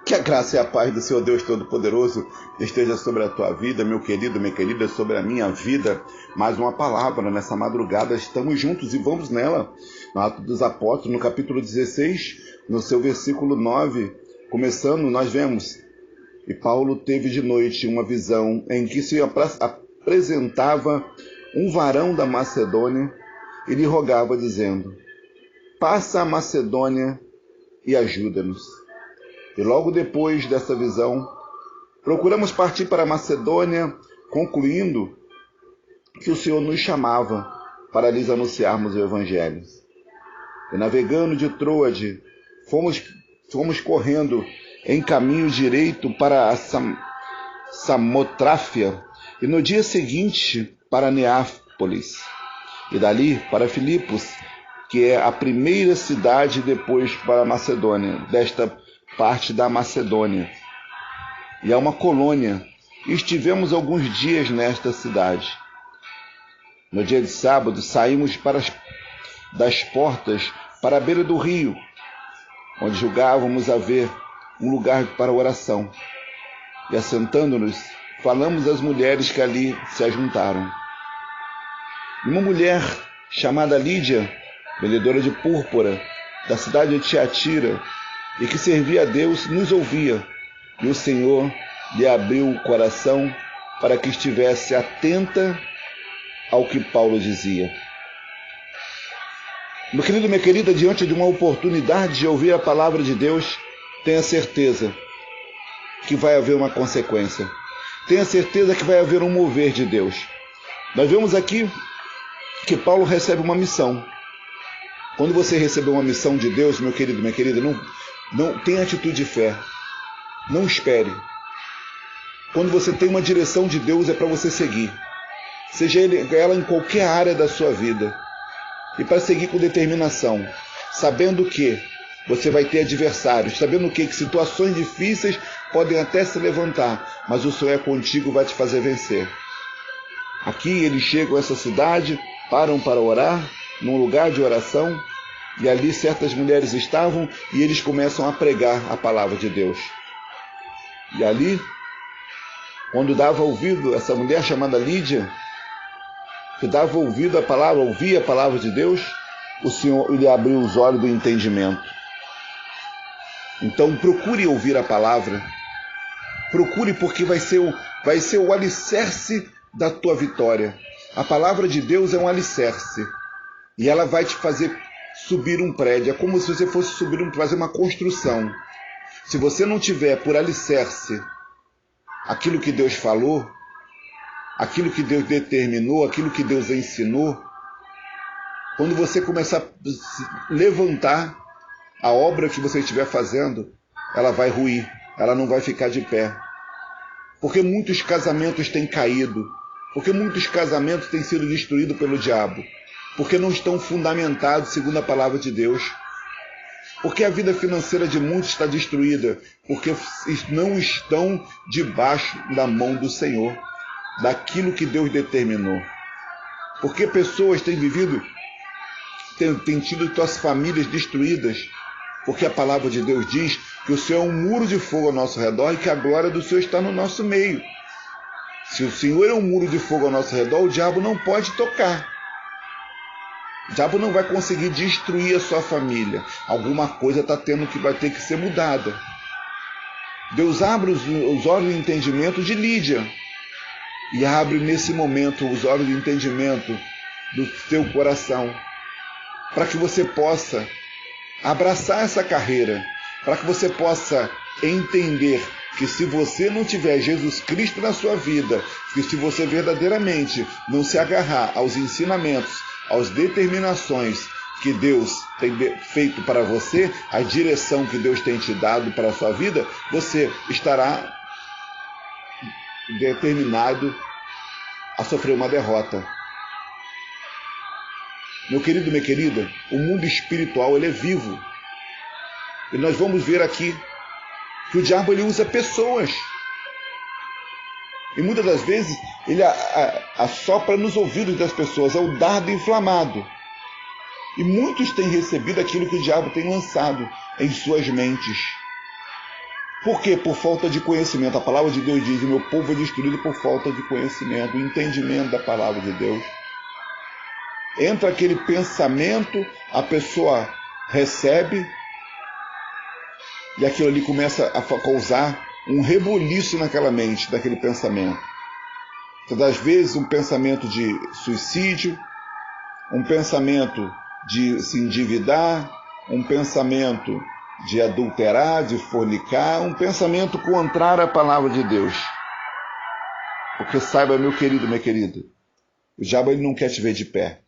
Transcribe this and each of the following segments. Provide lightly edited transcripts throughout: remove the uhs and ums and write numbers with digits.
Que a graça e a paz do Senhor Deus Todo-Poderoso esteja sobre a tua vida, meu querido, minha querida, sobre a minha vida. Mais uma palavra nessa madrugada, estamos juntos e vamos nela. No Atos dos Apóstolos, no capítulo 16, no seu versículo 9, começando, nós vemos: e Paulo teve de noite uma visão em que se apresentava um varão da Macedônia e lhe rogava, dizendo: passa a Macedônia e ajuda-nos. E logo depois dessa visão, procuramos partir para a Macedônia, concluindo que o Senhor nos chamava para lhes anunciarmos o Evangelho. E navegando de Troade, fomos correndo em caminho direito para a Samotrácia, e no dia seguinte para Neápolis, e dali para Filipos, que é a primeira cidade depois para a Macedônia, desta parte da Macedônia, e é uma colônia, e estivemos alguns dias nesta cidade. No dia de sábado, saímos das portas para a beira do rio, onde julgávamos haver um lugar para oração, e assentando-nos, falamos às mulheres que ali se ajuntaram. E uma mulher chamada Lídia, vendedora de púrpura, da cidade de Tiatira, e que servia a Deus, nos ouvia, e o Senhor lhe abriu o coração para que estivesse atenta ao que Paulo dizia. Meu querido, minha querida, diante de uma oportunidade de ouvir a palavra de Deus, tenha certeza que vai haver uma consequência. Tenha certeza que vai haver um mover de Deus. Nós vemos aqui que Paulo recebe uma missão. Quando você receber uma missão de Deus, meu querido, minha querida, não tenha atitude de fé. Não espere. Quando você tem uma direção de Deus, é para você seguir. Seja ela em qualquer área da sua vida. E para seguir com determinação. Sabendo que você vai ter adversários. Sabendo que situações difíceis podem até se levantar. Mas o Senhor é contigo e vai te fazer vencer. Aqui eles chegam a essa cidade, param para orar, num lugar de oração. E ali certas mulheres estavam e eles começam a pregar a palavra de Deus. E ali, quando dava ouvido, essa mulher chamada Lídia, que dava ouvido à palavra, ouvia a palavra de Deus, o Senhor lhe abriu os olhos do entendimento. Então procure ouvir a palavra. Procure, porque vai ser o alicerce da tua vitória. A palavra de Deus é um alicerce. E ela vai te fazer subir um prédio. É como se você fosse fazer uma construção. Se você não tiver por alicerce aquilo que Deus falou, aquilo que Deus determinou, aquilo que Deus ensinou, quando você começar a levantar a obra que você estiver fazendo, ela vai ruir, ela não vai ficar de pé. Porque muitos casamentos têm caído, porque muitos casamentos têm sido destruídos pelo diabo, porque não estão fundamentados segundo a palavra de Deus. Porque a vida financeira de muitos está destruída, porque não estão debaixo da mão do Senhor, daquilo que Deus determinou. Porque pessoas têm vivido, têm tido suas famílias destruídas, porque a palavra de Deus diz que o Senhor é um muro de fogo ao nosso redor e que a glória do Senhor está no nosso meio. Se o Senhor é um muro de fogo ao nosso redor, o diabo não pode tocar. O diabo não vai conseguir destruir a sua família. Alguma coisa vai ter que ser mudada. Deus abre os olhos de entendimento de Lídia. E abre nesse momento os olhos de entendimento do seu coração. Para que você possa abraçar essa carreira. Para que você possa entender que se você não tiver Jesus Cristo na sua vida, que se você verdadeiramente não se agarrar aos ensinamentos, às determinações que Deus tem feito para você, a direção que Deus tem te dado para a sua vida, você estará determinado a sofrer uma derrota. Meu querido, minha querida, o mundo espiritual ele é vivo. E nós vamos ver aqui que o diabo ele usa pessoas. E muitas das vezes ele assopra nos ouvidos das pessoas, é o dardo inflamado. E muitos têm recebido aquilo que o diabo tem lançado em suas mentes. Por quê? Por falta de conhecimento. A palavra de Deus diz: o meu povo é destruído por falta de conhecimento, entendimento da palavra de Deus. Entra aquele pensamento, a pessoa recebe, e aquilo ali começa a causar um rebuliço naquela mente, daquele pensamento. Então, às vezes, um pensamento de suicídio, um pensamento de se endividar, um pensamento de adulterar, de fornicar, um pensamento contrário à palavra de Deus. Porque saiba, meu querido, minha querida, o diabo ele não quer te ver de pé.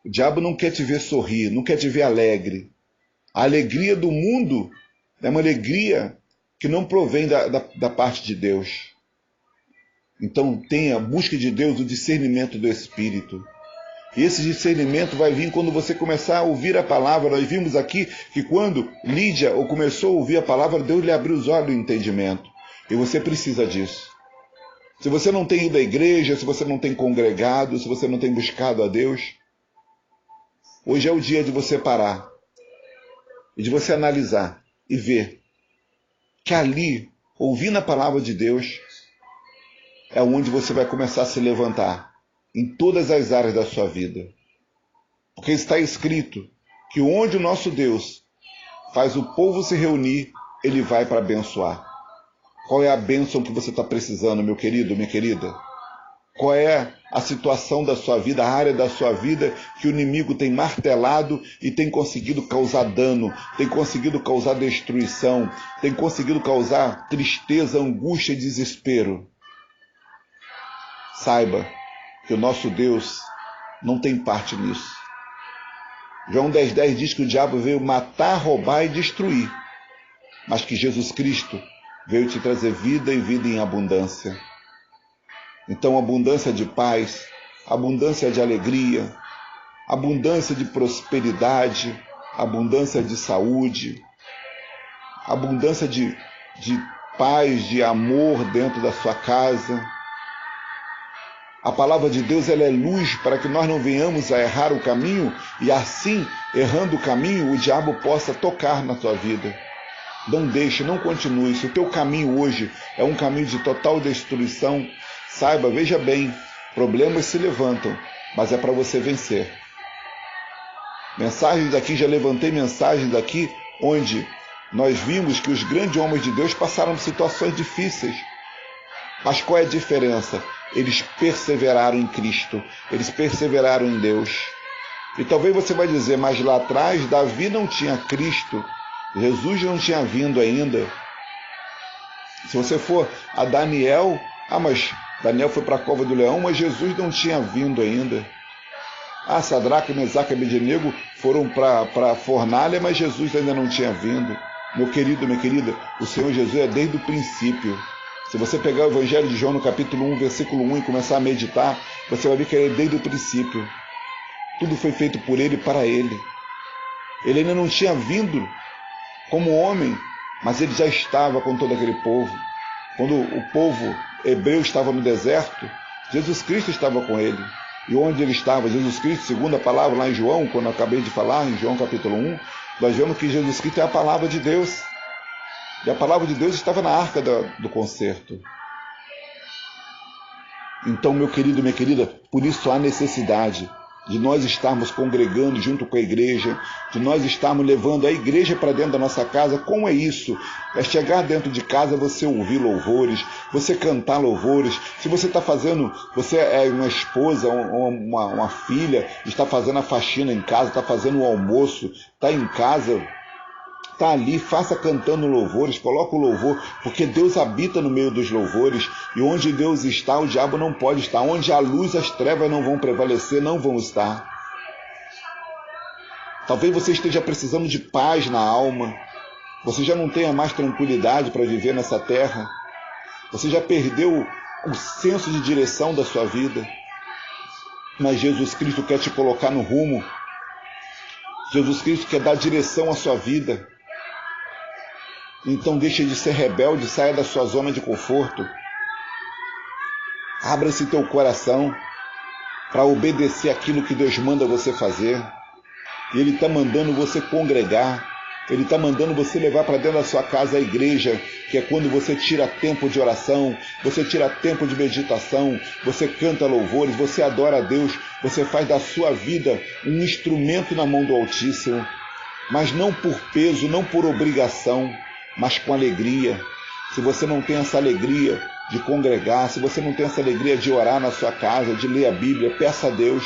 O diabo não quer te ver sorrir, não quer te ver alegre. A alegria do mundo é uma alegria que não provém da parte de Deus. Então tenha a busca de Deus, o discernimento do Espírito. E esse discernimento vai vir quando você começar a ouvir a palavra. Nós vimos aqui que quando Lídia começou a ouvir a palavra, Deus lhe abriu os olhos do entendimento. E você precisa disso. Se você não tem ido à igreja, se você não tem congregado, se você não tem buscado a Deus, hoje é o dia de você parar e de você analisar e ver que ali, ouvindo a palavra de Deus, é onde você vai começar a se levantar em todas as áreas da sua vida. Porque está escrito que onde o nosso Deus faz o povo se reunir, ele vai para abençoar. Qual é a bênção que você está precisando, meu querido, minha querida? Qual é a situação da sua vida, a área da sua vida que o inimigo tem martelado e tem conseguido causar dano, tem conseguido causar destruição, tem conseguido causar tristeza, angústia e desespero? Saiba que o nosso Deus não tem parte nisso. João 10,10 diz que o diabo veio matar, roubar e destruir, mas que Jesus Cristo veio te trazer vida e vida em abundância. Então, abundância de paz, abundância de alegria, abundância de prosperidade, abundância de saúde, abundância de paz, de amor dentro da sua casa. A palavra de Deus ela é luz para que nós não venhamos a errar o caminho e assim, errando o caminho, o diabo possa tocar na tua vida. Não deixe, não continue. Se o teu caminho hoje é um caminho de total destruição, saiba, veja bem, problemas se levantam, mas é para você vencer. Mensagens daqui, já levantei mensagens daqui, onde nós vimos que os grandes homens de Deus passaram por situações difíceis. Mas qual é a diferença? Eles perseveraram em Cristo, eles perseveraram em Deus. E talvez você vai dizer, mas lá atrás Davi não tinha Cristo, Jesus não tinha vindo ainda. Se você for a Daniel, mas Daniel foi para a cova do leão, mas Jesus não tinha vindo ainda. Sadraque, Mesaque e Abednego foram para a fornalha, mas Jesus ainda não tinha vindo. Meu querido, minha querida, o Senhor Jesus é desde o princípio. Se você pegar o Evangelho de João no capítulo 1, versículo 1 e começar a meditar, você vai ver que ele é desde o princípio. Tudo foi feito por ele e para ele. Ele ainda não tinha vindo como homem, mas ele já estava com todo aquele povo. Quando o povo hebreu estava no deserto, Jesus Cristo estava com ele. E onde ele estava? Jesus Cristo, segundo a palavra lá em João, quando eu acabei de falar, em João capítulo 1, nós vemos que Jesus Cristo é a palavra de Deus. E a palavra de Deus estava na arca do concerto. Então, meu querido, minha querida, por isso há necessidade de nós estarmos congregando junto com a igreja, de nós estarmos levando a igreja para dentro da nossa casa. Como é isso? É chegar dentro de casa, você ouvir louvores, você cantar louvores. Se você está fazendo, você é uma esposa, uma filha, está fazendo a faxina em casa, está fazendo o almoço, está em casa, está ali, faça cantando louvores, coloca o louvor, porque Deus habita no meio dos louvores, e onde Deus está, o diabo não pode estar. Onde há luz, as trevas não vão prevalecer, não vão estar. Talvez você esteja precisando de paz na alma, você já não tenha mais tranquilidade para viver nessa terra, você já perdeu o senso de direção da sua vida, mas Jesus Cristo quer te colocar no rumo, Jesus Cristo quer dar direção à sua vida. Então deixe de ser rebelde, saia da sua zona de conforto. Abra-se teu coração para obedecer aquilo que Deus manda você fazer. E Ele está mandando você congregar, Ele está mandando você levar para dentro da sua casa a igreja, que é quando você tira tempo de oração, você tira tempo de meditação, você canta louvores, você adora a Deus, você faz da sua vida um instrumento na mão do Altíssimo, mas não por peso, não por obrigação, mas com alegria. Se você não tem essa alegria de congregar, se você não tem essa alegria de orar na sua casa, de ler a Bíblia, peça a Deus.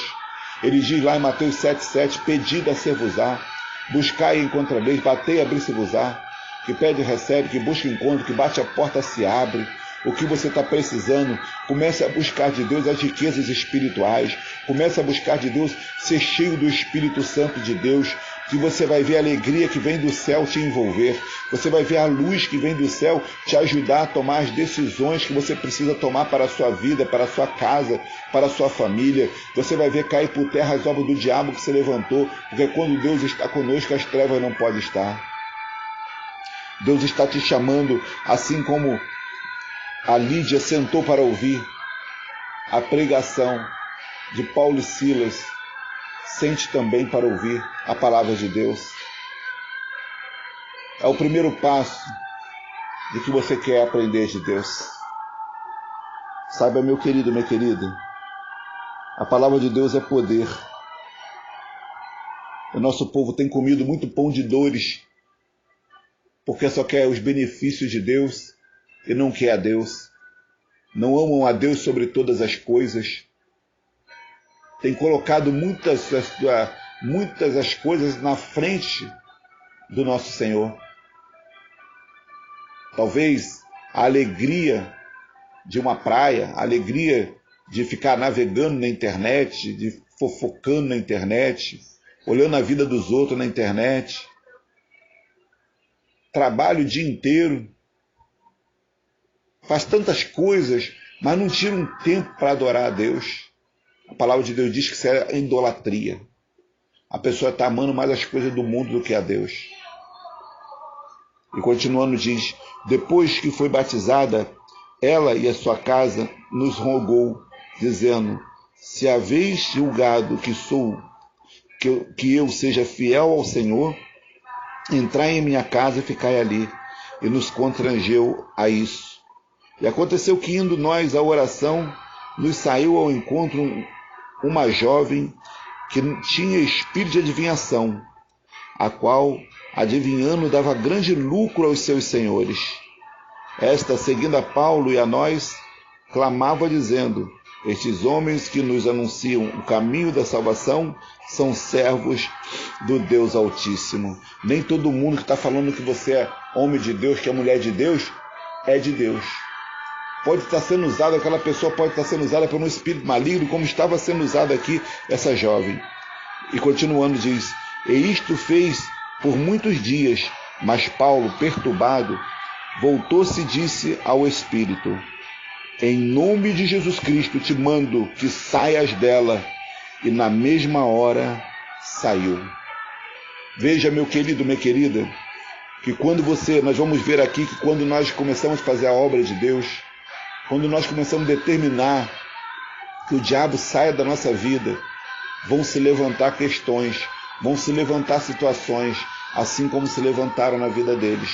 Ele diz lá em Mateus 7,7, pedi, dá-se-vos-á, buscai e encontrareis, batei, abri-se-vos-á, que pede recebe, que busca encontra, que bate a porta se abre. O que você está precisando, comece a buscar de Deus as riquezas espirituais, comece a buscar de Deus ser cheio do Espírito Santo de Deus, que você vai ver a alegria que vem do céu te envolver, você vai ver a luz que vem do céu te ajudar a tomar as decisões que você precisa tomar para a sua vida, para a sua casa, para a sua família. Você vai ver cair por terra as obras do diabo que se levantou, porque quando Deus está conosco, as trevas não podem estar. Deus está te chamando, assim como a Lídia sentou para ouvir a pregação de Paulo e Silas, sente também para ouvir a palavra de Deus. É o primeiro passo de que você quer aprender de Deus. Saiba, meu querido, minha querida, a palavra de Deus é poder. O nosso povo tem comido muito pão de dores, porque só quer os benefícios de Deus e não quer a Deus. Não amam a Deus sobre todas as coisas. Tem colocado muitas as coisas na frente do nosso Senhor. Talvez a alegria de uma praia, a alegria de ficar navegando na internet, de fofocando na internet, olhando a vida dos outros na internet, trabalha o dia inteiro, faz tantas coisas, mas não tira um tempo para adorar a Deus. A palavra de Deus diz que isso é idolatria. A pessoa está amando mais as coisas do mundo do que a Deus. E continuando diz, depois que foi batizada, ela e a sua casa nos rogou, dizendo, se haveis julgado que eu seja fiel ao Senhor, entrai em minha casa e ficai ali. E nos constrangeu a isso. E aconteceu que, indo nós à oração, nos saiu ao encontro uma jovem que tinha espírito de adivinhação, a qual, adivinhando, dava grande lucro aos seus senhores. Esta, seguindo a Paulo e a nós, clamava dizendo, estes homens que nos anunciam o caminho da salvação são servos do Deus Altíssimo. Nem todo mundo que está falando que você é homem de Deus, que é mulher de Deus, é de Deus. Pode estar sendo usada, aquela pessoa pode estar sendo usada por um espírito maligno, como estava sendo usada aqui essa jovem. E continuando diz, e isto fez por muitos dias, mas Paulo, perturbado, voltou-se e disse ao espírito, em nome de Jesus Cristo te mando que saias dela, e na mesma hora saiu. Veja, meu querido, minha querida, que nós vamos ver aqui que quando nós começamos a fazer a obra de Deus, quando nós começamos a determinar que o diabo saia da nossa vida, vão se levantar questões, vão se levantar situações, assim como se levantaram na vida deles.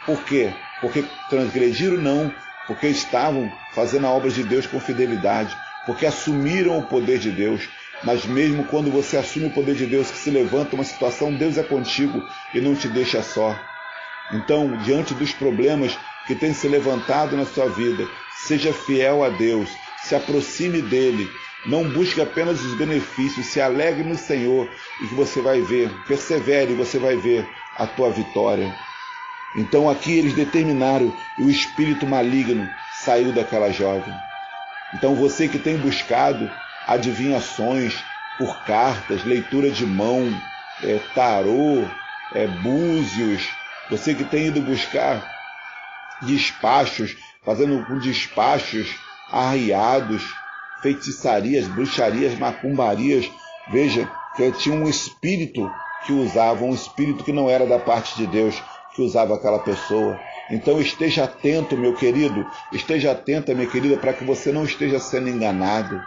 Por quê? Porque transgrediram? Não, porque estavam fazendo a obra de Deus com fidelidade, porque assumiram o poder de Deus. Mas mesmo quando você assume o poder de Deus, que se levanta uma situação, Deus é contigo e não te deixa só. Então, diante dos problemas que têm se levantado na sua vida, seja fiel a Deus, se aproxime dele, não busque apenas os benefícios, se alegre no Senhor e que você vai ver, persevere e você vai ver a tua vitória. Então aqui eles determinaram e o espírito maligno saiu daquela jovem. Então você que tem buscado adivinhações por cartas, leitura de mão, tarô, búzios, você que tem ido buscar despachos, fazendo com despachos arriados, feitiçarias, bruxarias, macumbarias, veja que tinha um espírito que usava, um espírito que não era da parte de Deus, que usava aquela pessoa. Então esteja atento, meu querido, esteja atenta, minha querida, para que você não esteja sendo enganado.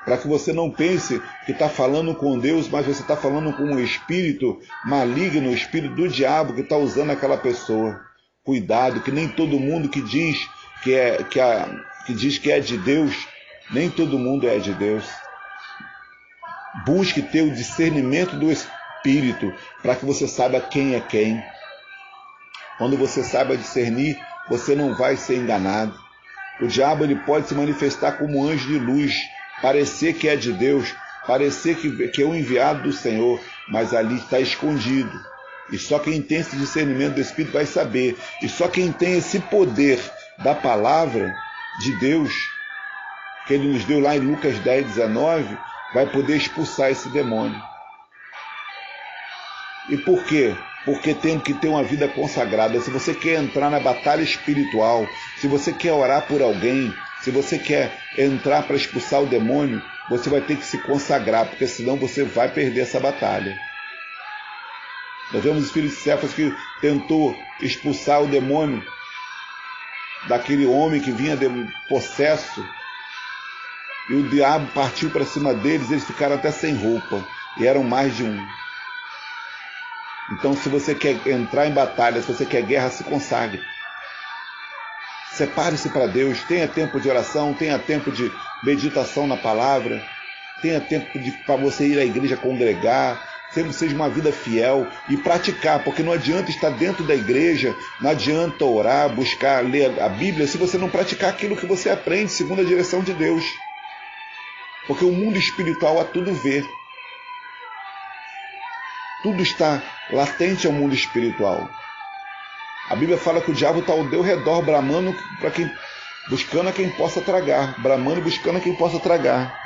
para que você não pense que está falando com Deus, mas você está falando com um espírito maligno, o espírito do diabo que está usando aquela pessoa. Cuidado, que nem todo mundo que diz que é de Deus, nem todo mundo é de Deus. Busque ter o discernimento do espírito para que você saiba quem é quem. Quando você saiba discernir, você não vai ser enganado. O diabo ele pode se manifestar como anjo de luz, parecer que é de Deus, parecer que é o enviado do Senhor, mas ali está escondido. E só quem tem esse discernimento do Espírito vai saber. E só quem tem esse poder da palavra de Deus, que Ele nos deu lá em Lucas 10, 19, vai poder expulsar esse demônio. E por quê? Porque tem que ter uma vida consagrada. Se você quer entrar na batalha espiritual, se você quer orar por alguém, se você quer entrar para expulsar o demônio, você vai ter que se consagrar, porque senão você vai perder essa batalha. Nós vemos o espírito de Cefas que tentou expulsar o demônio daquele homem que vinha de possesso, e o diabo partiu para cima deles, eles ficaram até sem roupa, e eram mais de um. Então, se você quer entrar em batalha, se você quer guerra, se consagre. Separe-se para Deus, tenha tempo de oração, tenha tempo de meditação na palavra, tenha tempo para você ir à igreja congregar, sempre seja uma vida fiel e praticar, porque não adianta estar dentro da igreja, não adianta orar, buscar, ler a Bíblia, se você não praticar aquilo que você aprende segundo a direção de Deus. Porque o mundo espiritual a tudo vê. Tudo está latente ao mundo espiritual. A Bíblia fala que o diabo está ao teu redor, bramando buscando a quem possa tragar. Bramando e buscando a quem possa tragar.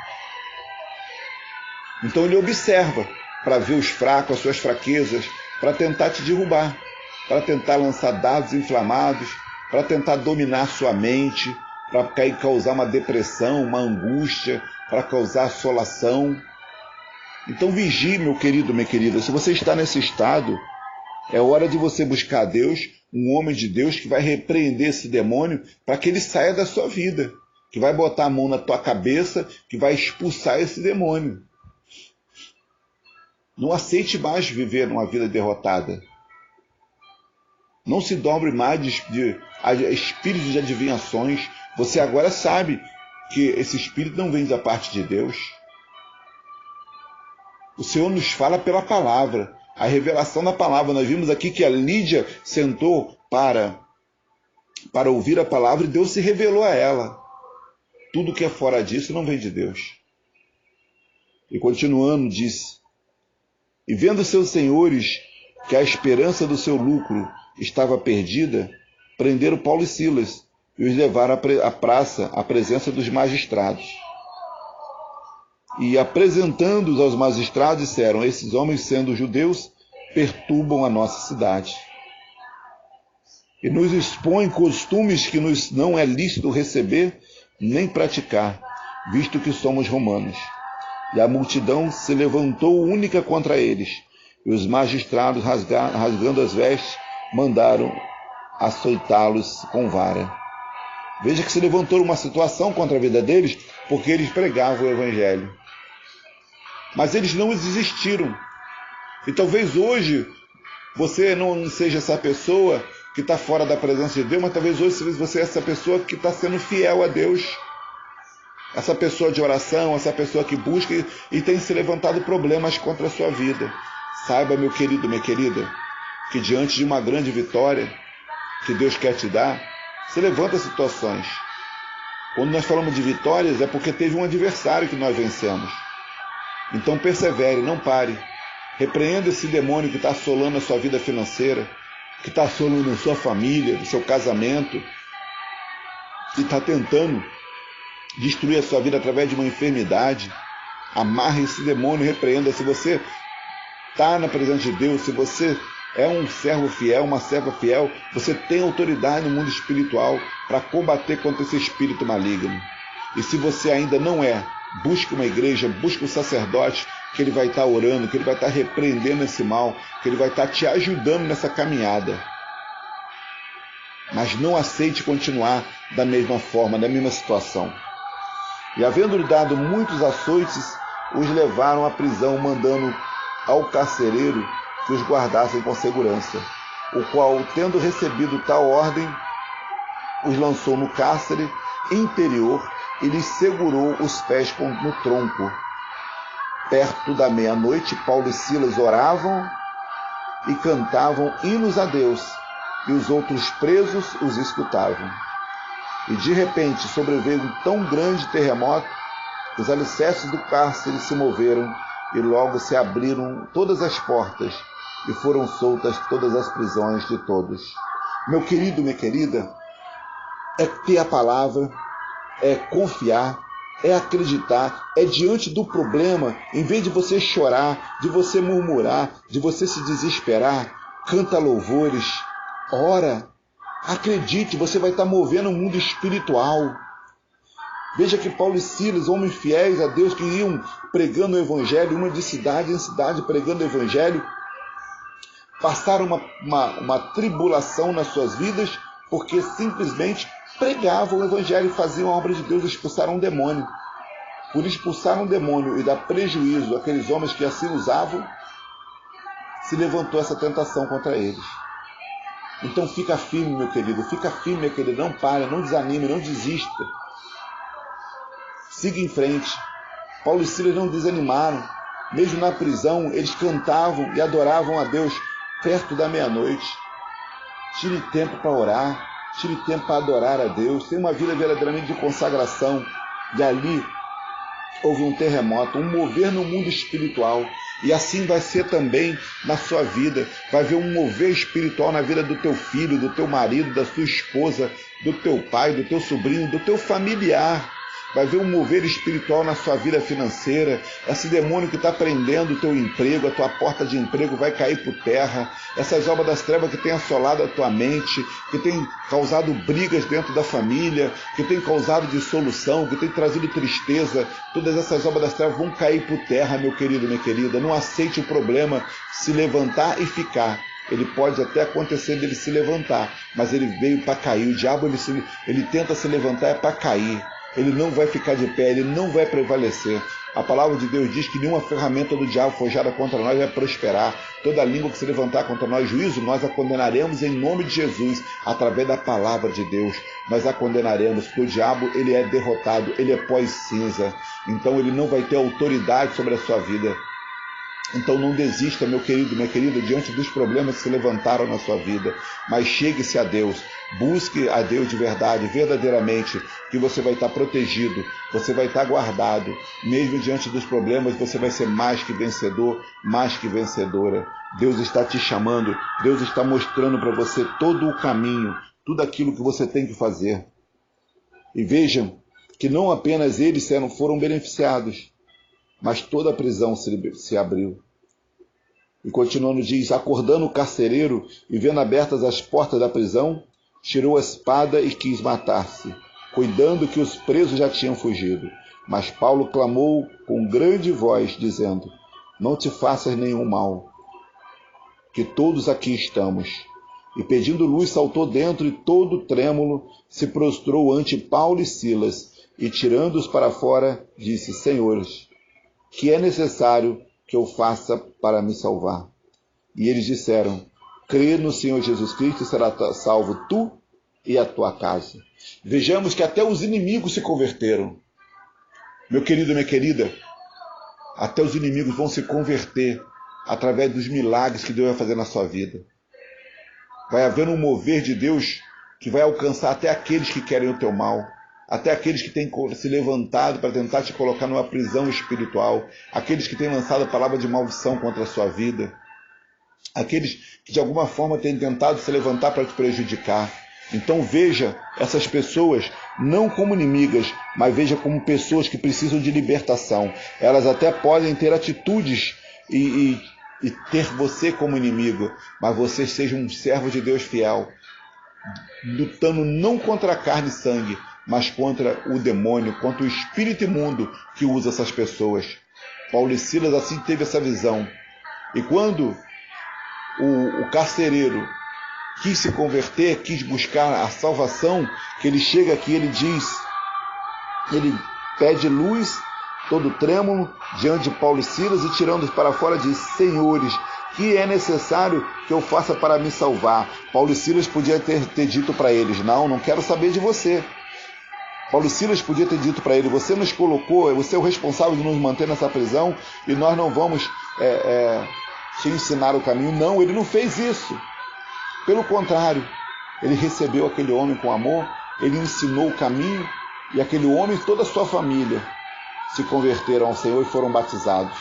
Então ele observa para ver os fracos, as suas fraquezas, para tentar te derrubar, para tentar lançar dados inflamados, para tentar dominar sua mente, para causar uma depressão, uma angústia, para causar assolação. Então vigie, meu querido, minha querida. Se você está nesse estado, é hora de você buscar a Deus, um homem de Deus que vai repreender esse demônio para que ele saia da sua vida, que vai botar a mão na tua cabeça, que vai expulsar esse demônio. Não aceite mais viver uma vida derrotada. Não se dobre mais de espíritos de adivinhações. Você agora sabe que esse espírito não vem da parte de Deus. O Senhor nos fala pela palavra, a revelação da palavra. Nós vimos aqui que a Lídia sentou para ouvir a palavra e Deus se revelou a ela. Tudo que é fora disso não vem de Deus. E continuando, disse: e vendo seus senhores que a esperança do seu lucro estava perdida, prenderam Paulo e Silas e os levaram à praça, à presença dos magistrados. E apresentando-os aos magistrados, disseram: esses homens, sendo judeus, perturbam a nossa cidade e nos expõem costumes que nos não é lícito receber nem praticar, visto que somos romanos. E a multidão se levantou única contra eles, e os magistrados, rasgando as vestes, mandaram açoitá-los com vara. Veja que se levantou uma situação contra a vida deles, porque eles pregavam o evangelho. Mas eles não desistiram. E talvez hoje você não seja essa pessoa que está fora da presença de Deus, mas talvez hoje você é essa pessoa que está sendo fiel a Deus. Essa pessoa de oração, essa pessoa que busca e tem se levantado problemas contra a sua vida. Saiba, meu querido, minha querida, que diante de uma grande vitória que Deus quer te dar, se levanta situações. Quando nós falamos de vitórias, é porque teve um adversário que nós vencemos. Então persevere, não pare. Repreenda esse demônio que está assolando a sua vida financeira, que está assolando a sua família, o seu casamento, que está tentando destruir a sua vida através de uma enfermidade. Amarre esse demônio, repreenda. Se você está na presença de Deus, se você é um servo fiel, uma serva fiel, você tem autoridade no mundo espiritual para combater contra esse espírito maligno. E se você ainda não é, busque uma igreja, busque um sacerdote, que ele vai estar orando, que ele vai estar repreendendo esse mal, que ele vai estar te ajudando nessa caminhada. Mas não aceite continuar da mesma forma, da mesma situação. E havendo-lhe dado muitos açoites, os levaram à prisão, mandando ao carcereiro que os guardassem com segurança, o qual, tendo recebido tal ordem, os lançou no cárcere interior e lhes segurou os pés no tronco. Perto da meia-noite, Paulo e Silas oravam e cantavam hinos a Deus, e os outros presos os escutavam. E de repente sobreveio um tão grande terremoto, que os alicerces do cárcere se moveram, e logo se abriram todas as portas, e foram soltas todas as prisões de todos. Meu querido, minha querida, é ter a palavra, é confiar, é acreditar, é diante do problema, em vez de você chorar, de você murmurar, de você se desesperar, canta louvores, ora, acredite, você vai estar movendo o mundo espiritual. Veja que Paulo e Silas, homens fiéis a Deus, que iam pregando o evangelho, uma de cidade em cidade pregando o evangelho, passaram uma tribulação nas suas vidas, porque simplesmente pregavam o evangelho e faziam a obra de Deus, expulsaram um demônio. Por expulsar um demônio e dar prejuízo àqueles homens que assim usavam, se levantou essa tentação contra eles. Então fica firme, meu querido, fica firme, minha querida, não pare, não desanime, não desista. Siga em frente. Paulo e Silas não desanimaram. Mesmo na prisão, eles cantavam e adoravam a Deus perto da meia-noite. Tire tempo para orar, tire tempo para adorar a Deus. Tenha uma vida verdadeiramente de consagração. E ali houve um terremoto, um mover no mundo espiritual. E assim vai ser também na sua vida. Vai haver um mover espiritual na vida do teu filho, do teu marido, da sua esposa, do teu pai, do teu sobrinho, do teu familiar. Vai haver um mover espiritual na sua vida financeira. Esse demônio que está prendendo o teu emprego, a tua porta de emprego vai cair por terra. Essas obras das trevas que têm assolado a tua mente, que têm causado brigas dentro da família, que têm causado dissolução, que têm trazido tristeza, todas essas obras das trevas vão cair por terra, meu querido, minha querida. Não aceite o problema se levantar e ficar. Ele pode até acontecer dele se levantar, mas ele veio para cair. O diabo ele tenta se levantar para cair. Ele não vai ficar de pé, ele não vai prevalecer. A palavra de Deus diz que nenhuma ferramenta do diabo forjada contra nós vai prosperar. Toda língua que se levantar contra nós juízo, nós a condenaremos em nome de Jesus, através da palavra de Deus. Nós a condenaremos, porque o diabo ele é derrotado, ele é pó e cinza. Então ele não vai ter autoridade sobre a sua vida. Então não desista, meu querido, minha querida, diante dos problemas que se levantaram na sua vida, mas chegue-se a Deus, busque a Deus de verdade, verdadeiramente, que você vai estar protegido, você vai estar guardado, mesmo diante dos problemas você vai ser mais que vencedor, mais que vencedora. Deus está te chamando, Deus está mostrando para você todo o caminho, tudo aquilo que você tem que fazer. E vejam que não apenas eles foram beneficiados, mas toda a prisão se abriu. E continuando diz, acordando o carcereiro e vendo abertas as portas da prisão, tirou a espada e quis matar-se, cuidando que os presos já tinham fugido. Mas Paulo clamou com grande voz, dizendo, não te faças nenhum mal, que todos aqui estamos. E pedindo luz, saltou dentro e todo trêmulo se prostrou ante Paulo e Silas, e tirando-os para fora, disse, senhores, que é necessário que eu faça para me salvar? E eles disseram, crê no Senhor Jesus Cristo e será salvo tu e a tua casa. Vejamos que até os inimigos se converteram. Meu querido, minha querida, até os inimigos vão se converter através dos milagres que Deus vai fazer na sua vida. Vai haver um mover de Deus que vai alcançar até aqueles que querem o teu mal, até aqueles que têm se levantado para tentar te colocar numa prisão espiritual, aqueles que têm lançado a palavra de maldição contra a sua vida, aqueles que de alguma forma têm tentado se levantar para te prejudicar. Então veja essas pessoas não como inimigas, mas veja como pessoas que precisam de libertação. Elas até podem ter atitudes e ter você como inimigo, mas você seja um servo de Deus fiel, lutando não contra a carne e sangue, mas contra o demônio, contra o espírito imundo que usa essas pessoas. Paulo e Silas assim teve essa visão. E quando o carcereiro quis se converter, quis buscar a salvação, que ele chega aqui, ele diz, ele pede luz, todo trêmulo, diante de Paulo e Silas, e tirando-os para fora, diz: Senhores, que é necessário que eu faça para me salvar? Paulo e Silas podia ter dito para eles: não quero saber de você. Paulo e Silas podia ter dito para ele: você nos colocou, você é o responsável de nos manter nessa prisão e nós não vamos te ensinar o caminho. Não, ele não fez isso. Pelo contrário, ele recebeu aquele homem com amor, ele ensinou o caminho, e aquele homem e toda a sua família se converteram ao Senhor e foram batizados.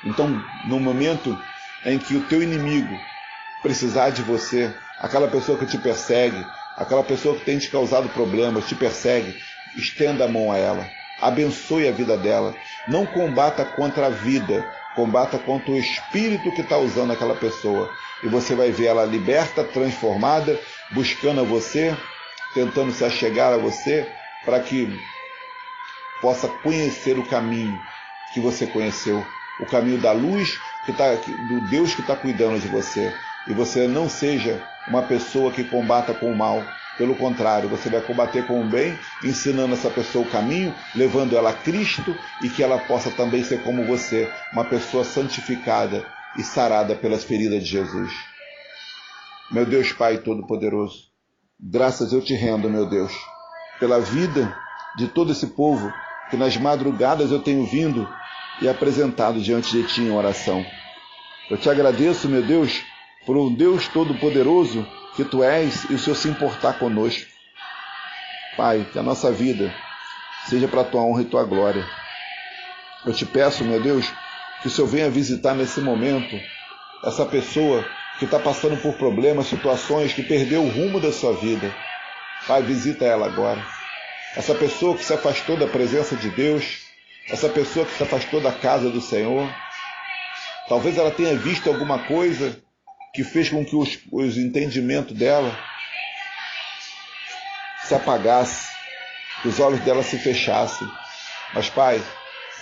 Então, no momento em que o teu inimigo precisar de você, aquela pessoa que te persegue, aquela pessoa que tem te causado problemas, te persegue, estenda a mão a ela, abençoe a vida dela. Não combata contra a vida, combata contra o espírito que está usando aquela pessoa. E você vai ver ela liberta, transformada, buscando a você, tentando se achegar a você, para que possa conhecer o caminho que você conheceu, o caminho da luz, do Deus que está cuidando de você. E você não seja uma pessoa que combata com o mal. Pelo contrário, você vai combater com o bem, ensinando essa pessoa o caminho, levando ela a Cristo, e que ela possa também ser como você, uma pessoa santificada e sarada pelas feridas de Jesus. Meu Deus Pai Todo-Poderoso, graças eu te rendo, meu Deus, pela vida de todo esse povo que nas madrugadas eu tenho vindo e apresentado diante de Ti em oração. Eu te agradeço, meu Deus, por um Deus Todo-Poderoso que Tu és e o Senhor se importar conosco. Pai, que a nossa vida seja para a Tua honra e Tua glória. Eu te peço, meu Deus, que o Senhor venha visitar nesse momento essa pessoa que está passando por problemas, situações, que perdeu o rumo da sua vida. Pai, visita ela agora. Essa pessoa que se afastou da presença de Deus, essa pessoa que se afastou da casa do Senhor, talvez ela tenha visto alguma coisa que fez com que os entendimentos dela se apagassem, que os olhos dela se fechassem. Mas, Pai,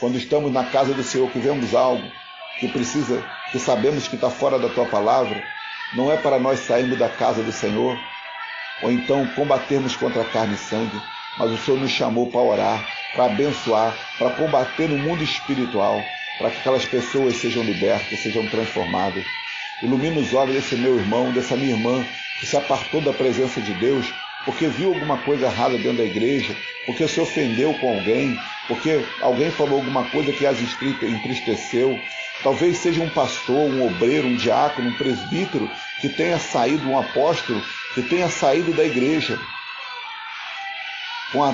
quando estamos na casa do Senhor, que vemos algo que sabemos que está fora da Tua palavra, não é para nós sairmos da casa do Senhor, ou então combatermos contra a carne e sangue, mas o Senhor nos chamou para orar, para abençoar, para combater no mundo espiritual, para que aquelas pessoas sejam libertas, sejam transformadas. Ilumina os olhos desse meu irmão, dessa minha irmã, que se apartou da presença de Deus, porque viu alguma coisa errada dentro da igreja, porque se ofendeu com alguém, porque alguém falou alguma coisa que as entristeceu. Talvez seja um pastor, um obreiro, um diácono, um presbítero, que tenha saído, um apóstolo, que tenha saído da igreja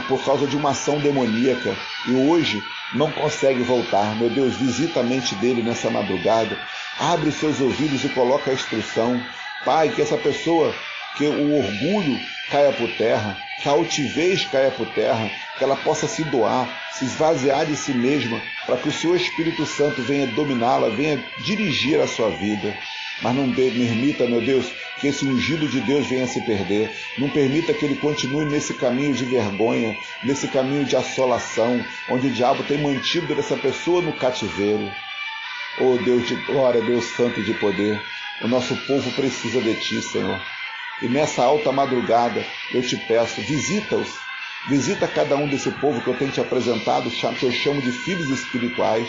por causa de uma ação demoníaca e hoje não consegue voltar. Meu Deus, visita a mente dele nessa madrugada, abre os seus ouvidos e coloca a instrução. Pai, que essa pessoa, que o orgulho caia por terra, que a altivez caia por terra, que ela possa se doar, se esvaziar de si mesma, para que o Senhor Espírito Santo venha dominá-la, venha dirigir a sua vida. Mas não permita, meu Deus, que esse ungido de Deus venha se perder. Não permita que ele continue nesse caminho de vergonha, nesse caminho de assolação, onde o diabo tem mantido essa pessoa no cativeiro. Oh Deus de glória, Deus santo de poder, o nosso povo precisa de Ti, Senhor. E nessa alta madrugada, eu te peço, visita-os. Visita cada um desse povo que eu tenho te apresentado, que eu chamo de filhos espirituais.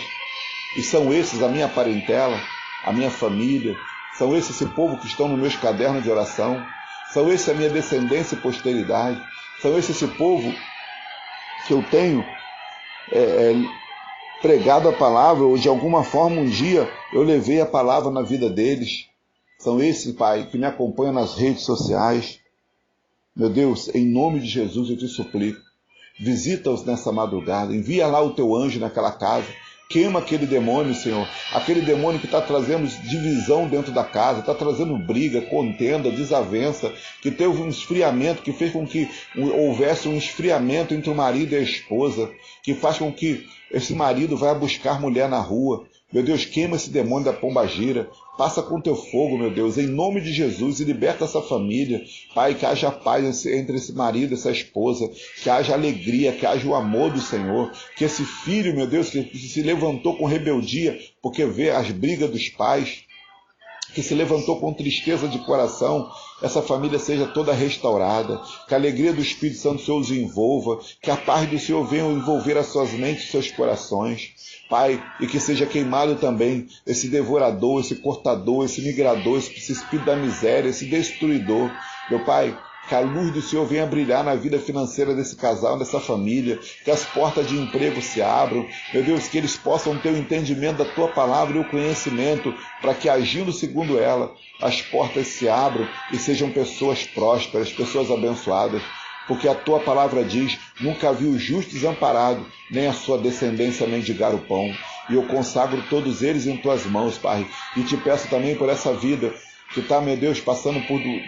E são esses a minha parentela, a minha família. São esses esse povo que estão nos meus cadernos de oração. São esses a minha descendência e posteridade. São esses esse povo que eu tenho pregado a palavra, ou de alguma forma um dia eu levei a palavra na vida deles. São esses, Pai, que me acompanham nas redes sociais. Meu Deus, em nome de Jesus eu te suplico, visita-os nessa madrugada, envia lá o Teu anjo naquela casa, queima aquele demônio, Senhor, aquele demônio que está trazendo divisão dentro da casa, está trazendo briga, contenda, desavença, que teve um esfriamento, que fez com que houvesse um esfriamento entre o marido e a esposa, que faz com que esse marido vá buscar mulher na rua. Meu Deus, queima esse demônio da pombagira, passa com Teu fogo, meu Deus, em nome de Jesus, e liberta essa família. Pai, que haja paz entre esse marido e essa esposa, que haja alegria, que haja o amor do Senhor, que esse filho, meu Deus, que se levantou com rebeldia, porque vê as brigas dos pais, que se levantou com tristeza de coração, essa família seja toda restaurada, que a alegria do Espírito Santo do Senhor os envolva, que a paz do Senhor venha envolver as suas mentes e seus corações, Pai, e que seja queimado também esse devorador, esse cortador, esse migrador, esse espírito da miséria, esse destruidor, meu Pai, que a luz do Senhor venha brilhar na vida financeira desse casal, dessa família, que as portas de emprego se abram, meu Deus, que eles possam ter o entendimento da Tua palavra e o conhecimento, para que agindo segundo ela, as portas se abram e sejam pessoas prósperas, pessoas abençoadas, porque a Tua palavra diz, nunca vi o justo desamparado, nem a sua descendência mendigar o pão, e eu consagro todos eles em Tuas mãos, Pai, e te peço também por essa vida, que está, meu Deus, passando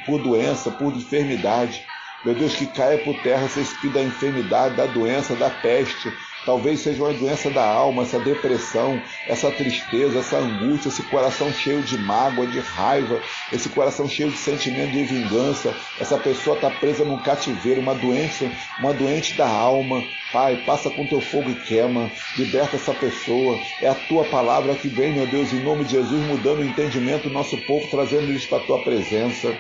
por doença, por enfermidade. Meu Deus, que caia por terra esse espírito da enfermidade, da doença, da peste. Talvez seja uma doença da alma, essa depressão, essa tristeza, essa angústia, esse coração cheio de mágoa, de raiva, esse coração cheio de sentimento de vingança. Essa pessoa está presa num cativeiro, uma doente da alma. Pai, passa com teu fogo e queima, liberta essa pessoa. É a tua palavra que vem, meu Deus, em nome de Jesus, mudando o entendimento do nosso povo, trazendo eles para a tua presença.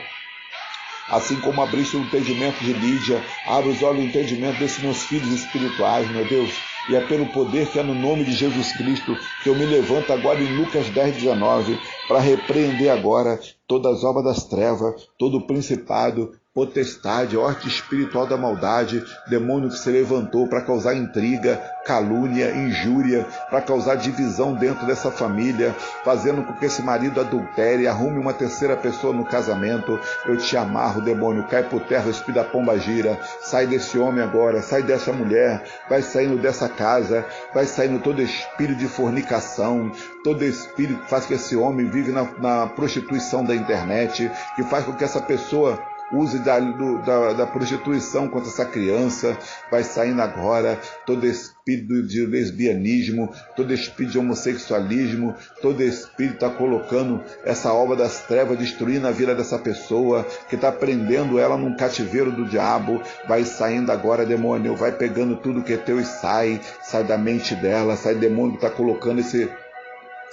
Assim como abriste o entendimento de Lídia, abre os olhos do entendimento desses meus filhos espirituais, meu Deus. E é pelo poder que é no nome de Jesus Cristo que eu me levanto agora em Lucas 10:19 para repreender agora todas as obras das trevas, todo o principado, potestade, horte espiritual da maldade, demônio que se levantou para causar intriga, calúnia, injúria, para causar divisão dentro dessa família, fazendo com que esse marido adultere, arrume uma terceira pessoa no casamento. Eu te amarro, demônio, cai por terra o espírito da pombagira, sai desse homem agora, sai dessa mulher, vai saindo dessa casa, vai saindo todo espírito de fornicação, todo espírito que faz que esse homem vive na prostituição da internet, que faz com que essa pessoa use da prostituição contra essa criança, vai saindo agora todo espírito de lesbianismo, todo espírito de homossexualismo, todo espírito está colocando essa obra das trevas, destruindo a vida dessa pessoa, que está prendendo ela num cativeiro do diabo, vai saindo agora, demônio, vai pegando tudo que é teu e sai da mente dela, sai demônio que está colocando esse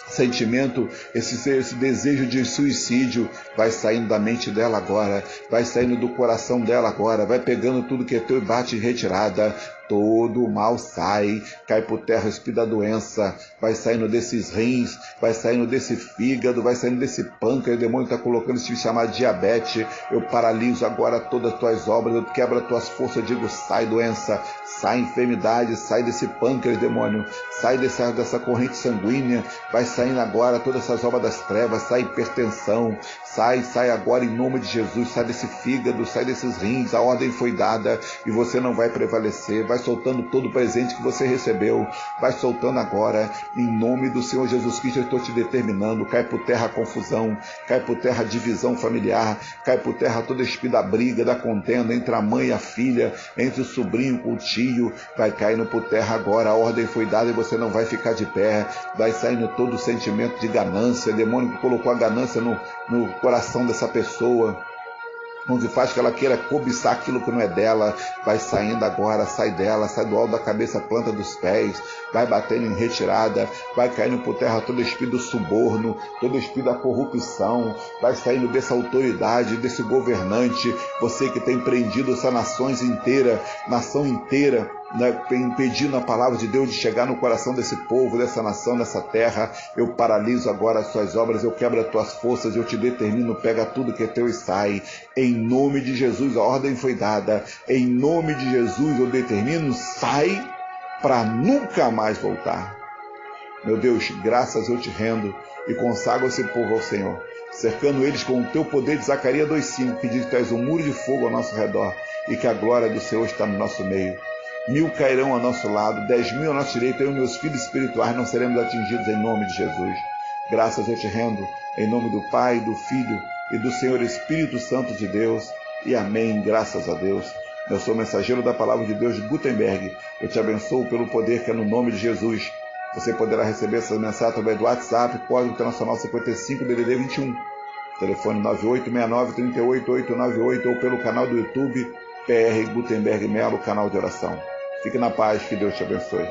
sentimento, esse desejo de suicídio, vai saindo da mente dela agora, vai saindo do coração dela agora, vai pegando tudo que é teu e bate em retirada, todo o mal sai, cai por terra o espírito da doença, vai saindo desses rins, vai saindo desse fígado, vai saindo desse pâncreas, o demônio está colocando esse chamado diabetes, eu paraliso agora todas as tuas obras, eu quebro as tuas forças, eu digo, sai doença, sai enfermidade, sai desse pâncreas, demônio, sai dessa corrente sanguínea, vai saindo agora todas essas obras das trevas, sai hipertensão, sai agora em nome de Jesus, sai desse fígado, sai desses rins, a ordem foi dada e você não vai prevalecer, vai soltando todo o presente que você recebeu, vai soltando agora, em nome do Senhor Jesus Cristo, eu estou te determinando, cai por terra a confusão, cai por terra a divisão familiar, cai por terra toda espírito da briga, da contenda entre a mãe e a filha, entre o sobrinho com o tio, vai caindo por terra agora, a ordem foi dada e você não vai ficar de pé, vai saindo todo o sentimento de ganância, demônio que colocou a ganância no coração dessa pessoa, onde faz que ela queira cobiçar aquilo que não é dela, vai saindo agora, sai dela, sai do alto da cabeça, planta dos pés, vai batendo em retirada, vai caindo por terra todo espírito do suborno, todo espírito da corrupção, vai saindo dessa autoridade, desse governante, você que tem prendido essa nação inteira, impedindo a palavra de Deus de chegar no coração desse povo, dessa nação, dessa terra, eu paraliso agora as suas obras, eu quebro as tuas forças, eu te determino, pega tudo que é teu e sai, em nome de Jesus, a ordem foi dada, em nome de Jesus eu determino, sai para nunca mais voltar. Meu Deus, graças eu te rendo e consagro esse povo ao Senhor, cercando eles com o teu poder de Zacarias 2:5, que diz que tu és um muro de fogo ao nosso redor e que a glória do Senhor está no nosso meio. 1000 cairão ao nosso lado, 10.000 à nossa direita, eu e meus filhos espirituais não seremos atingidos em nome de Jesus. Graças eu te rendo, em nome do Pai, do Filho e do Senhor Espírito Santo de Deus. E amém, graças a Deus. Eu sou o mensageiro da Palavra de Deus de Gutenberg. Eu te abençoo pelo poder que é no nome de Jesus. Você poderá receber essa mensagem através do WhatsApp, código internacional 55 DDD 21, telefone 9869-38898 ou pelo canal do YouTube PR Gutenberg Melo, canal de oração. Fique na paz, que Deus te abençoe.